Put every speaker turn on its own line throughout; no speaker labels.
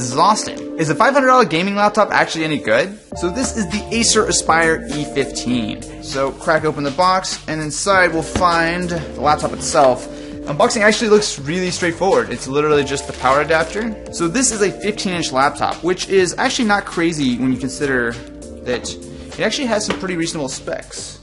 This is Austin. Is a $500 gaming laptop actually any good? So this is the Acer Aspire E15. So crack open the box, and inside we'll find the laptop itself. Unboxing actually looks really straightforward. It's literally just the power adapter. So this is a 15-inch laptop, which is actually not crazy when you consider that it actually has some pretty reasonable specs.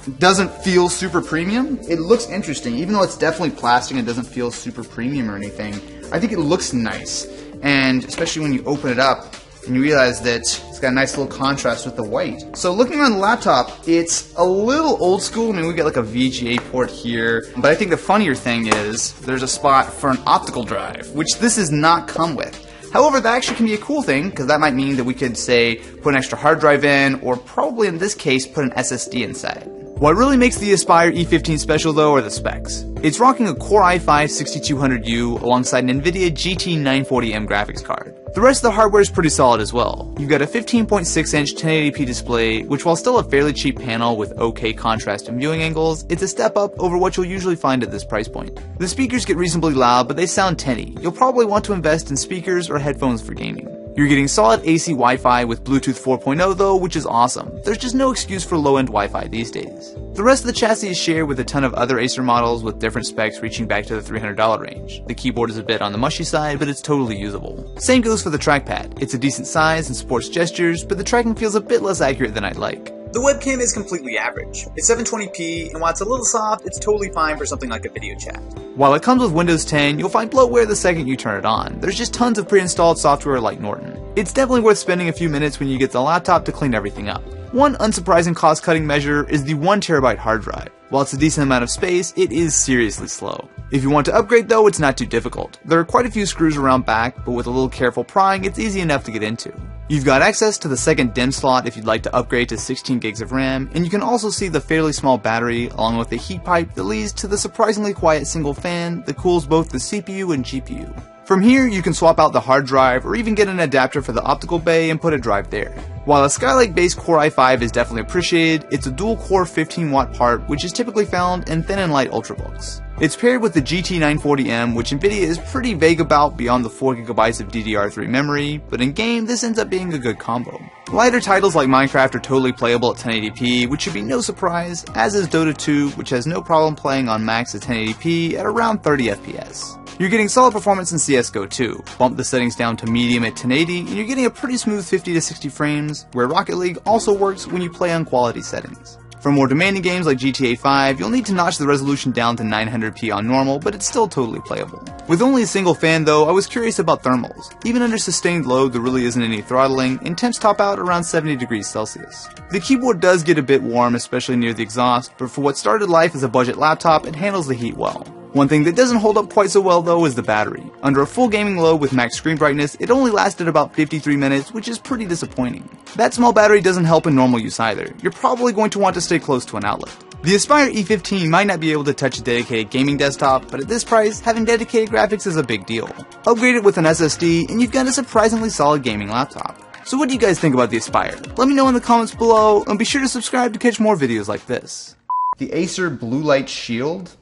It doesn't feel super premium. It looks interesting, even though it's definitely plastic and doesn't feel super premium or anything. I think it looks nice, and especially when you open it up and you realize that it's got a nice little contrast with the white. So looking around the laptop, it's a little old school. I mean, we got like a VGA port here, but I think the funnier thing is there's a spot for an optical drive, which this does not come with. However, that actually can be a cool thing, because that might mean that we could, say, put an extra hard drive in, or probably in this case, put an SSD inside. What really makes the Aspire E15 special, though, are the specs. It's rocking a Core i5-6200U alongside an NVIDIA GT940M graphics card. The rest of the hardware is pretty solid as well. You've got a 15.6-inch 1080p display, which while still a fairly cheap panel with okay contrast and viewing angles, it's a step up over what you'll usually find at this price point. The speakers get reasonably loud, but they sound tinny. You'll probably want to invest in speakers or headphones for gaming. You're getting solid AC Wi-Fi with Bluetooth 4.0 though, which is awesome. There's just no excuse for low-end Wi-Fi these days. The rest of the chassis is shared with a ton of other Acer models with different specs reaching back to the $300 range. The keyboard is a bit on the mushy side, but it's totally usable. Same goes for the trackpad. It's a decent size and supports gestures, but the tracking feels a bit less accurate than I'd like.
The webcam is completely average. It's 720p, and while it's a little soft, it's totally fine for something like a video chat.
While it comes with Windows 10, you'll find bloatware the second you turn it on. There's just tons of pre-installed software like Norton. It's definitely worth spending a few minutes when you get the laptop to clean everything up. One unsurprising cost-cutting measure is the 1TB hard drive. While it's a decent amount of space, it is seriously slow. If you want to upgrade though, it's not too difficult. There are quite a few screws around back, but with a little careful prying, it's easy enough to get into. You've got access to the second DIMM slot if you'd like to upgrade to 16 gigs of RAM, and you can also see the fairly small battery along with the heat pipe that leads to the surprisingly quiet single fan that cools both the CPU and GPU. From here, you can swap out the hard drive or even get an adapter for the optical bay and put a drive there. While a Skylake-based Core i5 is definitely appreciated, it's a dual-core 15-watt part which is typically found in thin and light ultrabooks. It's paired with the GT940M, which NVIDIA is pretty vague about beyond the 4GB of DDR3 memory, but in game this ends up being a good combo. Lighter titles like Minecraft are totally playable at 1080p, which should be no surprise, as is Dota 2, which has no problem playing on max at 1080p at around 30 FPS. You're getting solid performance in CSGO too. Bump the settings down to medium at 1080 and you're getting a pretty smooth 50 to 60 frames, where Rocket League also works when you play on quality settings. For more demanding games like GTA 5, you'll need to notch the resolution down to 900p on normal, but it's still totally playable. With only a single fan though, I was curious about thermals. Even under sustained load, there really isn't any throttling, and temps top out around 70 degrees Celsius. The keyboard does get a bit warm, especially near the exhaust, but for what started life as a budget laptop, it handles the heat well. One thing that doesn't hold up quite so well though is the battery. Under a full gaming load with max screen brightness, it only lasted about 53 minutes, which is pretty disappointing. That small battery doesn't help in normal use either. You're probably going to want to stay close to an outlet. The Aspire E15 might not be able to touch a dedicated gaming desktop, but at this price, having dedicated graphics is a big deal. Upgrade it with an SSD, and you've got a surprisingly solid gaming laptop. So what do you guys think about the Aspire? Let me know in the comments below, and be sure to subscribe to catch more videos like this. The Acer Blue Light Shield